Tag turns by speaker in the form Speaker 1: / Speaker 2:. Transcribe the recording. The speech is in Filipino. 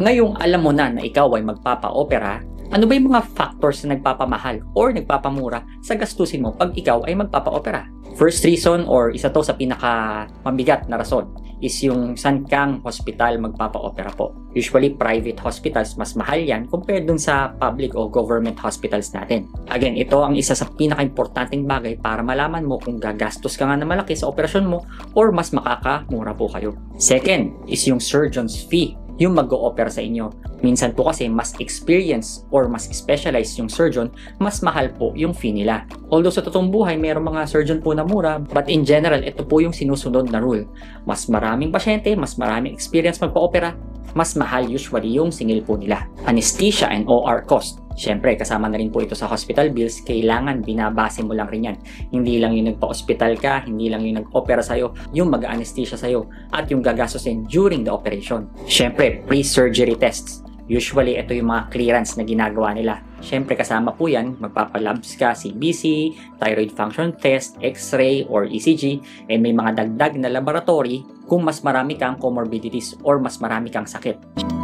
Speaker 1: Ngayong alam mo na ikaw ay magpapa-opera, ano ba yung mga factors na nagpapamahal or nagpapamura sa gastusin mo pag ikaw ay magpapa-opera? First reason, or isa to sa pinaka mabigat na rason, is yung saan kang hospital magpapa-opera po. Usually, private hospitals, mas mahal yan compared dun sa public o government hospitals natin. Again, ito ang isa sa pinaka-importanting bagay para malaman mo kung gagastos ka nga na malaki sa operasyon mo or mas makakamura po kayo. Second is yung surgeon's fee, yung mag-o-opera sa inyo. Minsan po kasi mas experienced or mas specialized yung surgeon, mas mahal po yung fee nila. Although sa totoong buhay, mayroong mga surgeon po na mura, but in general, ito po yung sinusunod na rule. Mas maraming pasyente, mas maraming experience magpa-opera, mas mahal usually yung singil po nila. Anesthesia and OR cost. Siyempre, kasama na rin po ito sa hospital bills, kailangan binabase mo lang rin yan. Hindi lang yung nagpa-hospital ka, hindi lang yung nag-opera sa'yo, yung mag-anesthesia sa'yo, at yung gagastusin during the operation. Siyempre, pre-surgery tests. Usually, ito yung mga clearance na ginagawa nila. Siyempre, kasama po yan, magpapalabs ka, CBC, thyroid function test, X-ray, or ECG, and may mga dagdag na laboratory kung mas marami kang comorbidities or mas marami kang sakit.